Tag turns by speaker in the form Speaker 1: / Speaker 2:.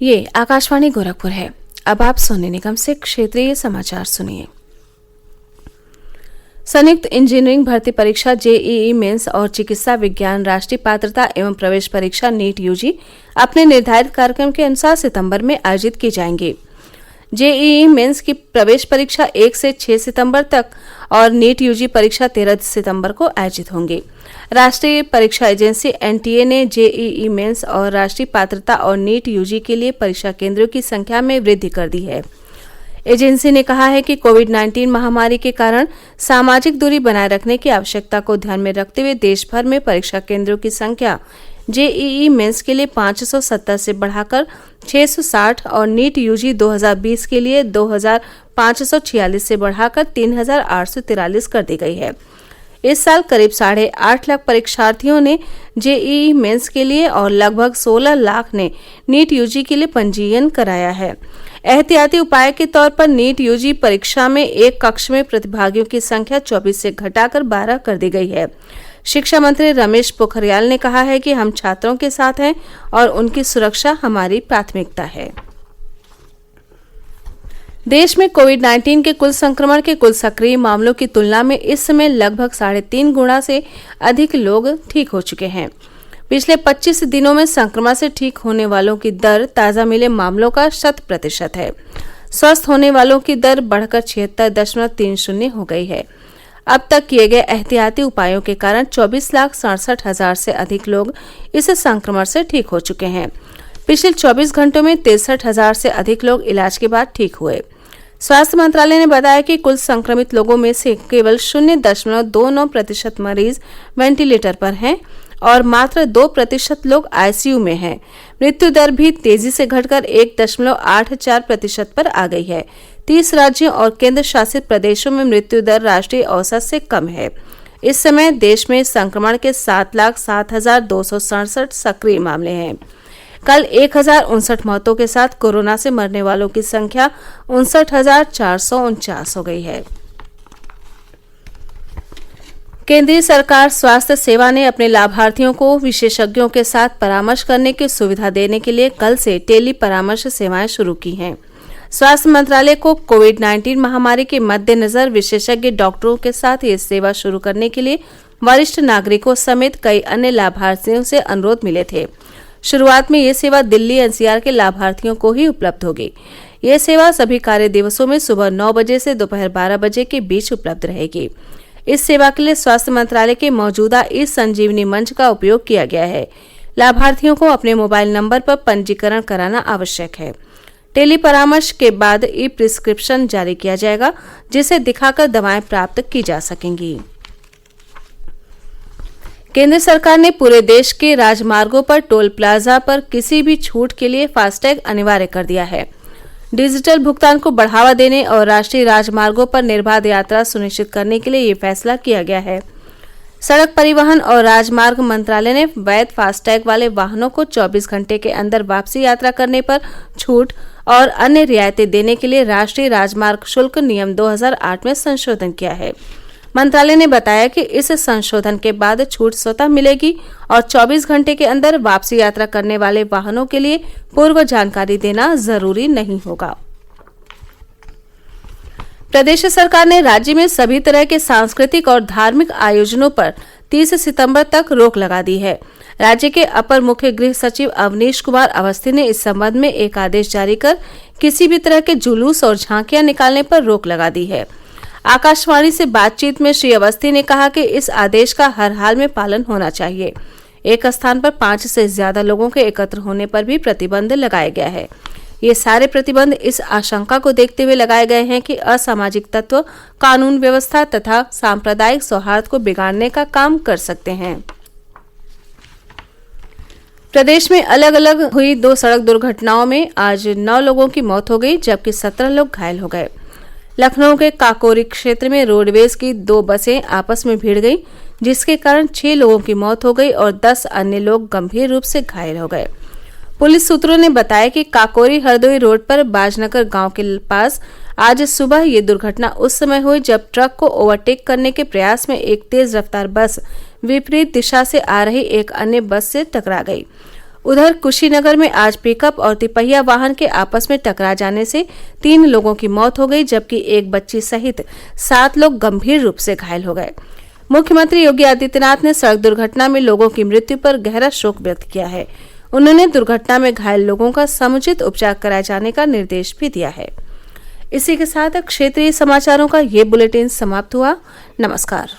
Speaker 1: ये आकाशवाणी गोरखपुर है। अब आप सोने निगम से क्षेत्रीय समाचार सुनिए। संयुक्त इंजीनियरिंग भर्ती परीक्षा जेईई मेंस और चिकित्सा विज्ञान राष्ट्रीय पात्रता एवं प्रवेश परीक्षा नीट यूजी अपने निर्धारित कार्यक्रम के अनुसार सितंबर में आयोजित की जाएंगी। जेईई मेंस की प्रवेश परीक्षा 1 से 6 सितंबर तक और नीट यूजी परीक्षा 13 सितंबर को आयोजित होंगी। राष्ट्रीय परीक्षा एजेंसी एनटीए ने जेईई मेंस और राष्ट्रीय पात्रता और नीट यूजी के लिए परीक्षा केंद्रों की संख्या में वृद्धि कर दी है। एजेंसी ने कहा है कि कोविड-19 महामारी के कारण सामाजिक दूरी बनाए रखने की आवश्यकता को ध्यान में रखते हुए देश भर में परीक्षा केंद्रों की संख्या जेईई मेंस के लिए 570 से बढ़ाकर 660 और नीट यूजी 2020 के लिए 2546 से बढ़ाकर 3843 कर दी गई है। इस साल करीब 8.5 लाख परीक्षार्थियों ने जेईई मेंस के लिए और लगभग 16 लाख ने नीट यूजी के लिए पंजीयन कराया है। एहतियाती उपाय के तौर पर नीट यूजी परीक्षा में एक कक्ष में प्रतिभागियों की संख्या 24 से घटाकर 12 कर दी गई है। शिक्षा मंत्री रमेश पोखरियाल ने कहा है कि हम छात्रों के साथ हैं और उनकी सुरक्षा हमारी प्राथमिकता है। देश में कोविड-19 के कुल संक्रमण के कुल सक्रिय मामलों की तुलना में इस समय लगभग 3.5 गुना से अधिक लोग ठीक हो चुके हैं। पिछले 25 दिनों में संक्रमण से ठीक होने वालों की दर ताज़ा मिले मामलों का 100% है। स्वस्थ होने वालों की दर बढ़कर 76.30 हो गई है। अब तक किए गए एहतियाती उपायों के कारण 24,67,000 से अधिक लोग इस संक्रमण से ठीक हो चुके हैं। पिछले 24 घंटों में 63,000 से अधिक लोग इलाज के बाद ठीक हुए। स्वास्थ्य मंत्रालय ने बताया कि कुल संक्रमित लोगों में से केवल 0.29% मरीज वेंटिलेटर पर हैं और मात्र 2% लोग आईसीयू में हैं। मृत्यु दर भी तेजी से घटकर 1.84% पर आ गई है। 30 राज्यों और केंद्र शासित प्रदेशों में मृत्यु दर राष्ट्रीय औसत से कम है। इस समय देश में संक्रमण के 7,07,267 सक्रिय मामले हैं। कल 1,059 मौतों के साथ कोरोना से मरने वालों की संख्या 59,449 हो गई है। केंद्रीय सरकार स्वास्थ्य सेवा ने अपने लाभार्थियों को विशेषज्ञों के साथ परामर्श करने की सुविधा देने के लिए कल से टेली परामर्श सेवाएं शुरू की हैं। स्वास्थ्य मंत्रालय को कोविड-19 महामारी के मद्देनजर विशेषज्ञ डॉक्टरों के साथ ये सेवा शुरू करने के लिए वरिष्ठ नागरिकों समेत कई अन्य लाभार्थियों से अनुरोध मिले थे। शुरुआत में ये सेवा दिल्ली एनसीआर के लाभार्थियों को ही उपलब्ध होगी। ये सेवा सभी कार्य दिवसों में सुबह 9 बजे से दोपहर 12 बजे के बीच उपलब्ध रहेगी। इस सेवा के लिए स्वास्थ्य मंत्रालय के मौजूदा ई संजीवनी मंच का उपयोग किया गया है। लाभार्थियों को अपने मोबाइल नंबर पर पंजीकरण कराना आवश्यक है। टेली परामर्श के बाद ई प्रिस्क्रिप्शन जारी किया जाएगा, जिसे दिखाकर दवाएं प्राप्त की जा सकेंगी। केंद्र सरकार ने पूरे देश के राजमार्गों पर टोल प्लाजा पर किसी भी छूट के लिए फास्टैग अनिवार्य कर दिया है। डिजिटल भुगतान को बढ़ावा देने और राष्ट्रीय राजमार्गों पर निर्बाध यात्रा सुनिश्चित करने के लिए ये फैसला किया गया है। सड़क परिवहन और राजमार्ग मंत्रालय ने वैध फास्टैग वाले वाहनों को 24 घंटे के अंदर वापसी यात्रा करने पर छूट और अन्य रियायतें देने के लिए राष्ट्रीय राजमार्ग शुल्क नियम 2008 में संशोधन किया है। मंत्रालय ने बताया कि इस संशोधन के बाद छूट स्वतः मिलेगी और 24 घंटे के अंदर वापसी यात्रा करने वाले वाहनों के लिए पूर्व जानकारी देना जरूरी नहीं होगा। प्रदेश सरकार ने राज्य में सभी तरह के सांस्कृतिक और धार्मिक आयोजनों पर 30 सितंबर तक रोक लगा दी है। राज्य के अपर मुख्य गृह सचिव अवनीश कुमार अवस्थी ने इस संबंध में एक आदेश जारी कर किसी भी तरह के जुलूस और झांकियां निकालने पर रोक लगा दी है। आकाशवाणी से बातचीत में श्री अवस्थी ने कहा कि इस आदेश का हर हाल में पालन होना चाहिए। एक स्थान पर 5 से ज्यादा लोगों के एकत्र होने पर भी प्रतिबंध लगाया गया है। ये सारे प्रतिबंध इस आशंका को देखते हुए लगाए गए हैं कि असामाजिक तत्व कानून व्यवस्था तथा सांप्रदायिक सौहार्द को बिगाड़ने का काम कर सकते हैं। प्रदेश में अलग अलग हुई 2 सड़क दुर्घटनाओं में आज 9 लोगों की मौत हो गई, जबकि 17 लोग घायल हो गए। लखनऊ के काकोरी क्षेत्र में रोडवेज की 2 बसें आपस में भिड़ गईं, जिसके कारण 6 लोगों की मौत हो गई और 10 अन्य लोग गंभीर रूप से घायल हो गए। पुलिस सूत्रों ने बताया कि काकोरी हरदोई रोड पर बाजनगर गांव के पास आज सुबह ये दुर्घटना उस समय हुई जब ट्रक को ओवरटेक करने के प्रयास में एक तेज रफ्तार बस विपरीत दिशा से आ रही एक अन्य बस से टकरा गई। उधर कुशीनगर में आज पिकअप और तिपहिया वाहन के आपस में टकरा जाने से 3 लोगों की मौत हो गई, जबकि एक बच्ची सहित 7 लोग गंभीर रूप से घायल हो गए। मुख्यमंत्री योगी आदित्यनाथ ने सड़क दुर्घटना में लोगों की मृत्यु पर गहरा शोक व्यक्त किया है। उन्होंने दुर्घटना में घायल लोगों का समुचित उपचार कराए जाने का निर्देश भी दिया है। इसी के साथ क्षेत्रीय समाचारों का ये बुलेटिन समाप्त हुआ। नमस्कार।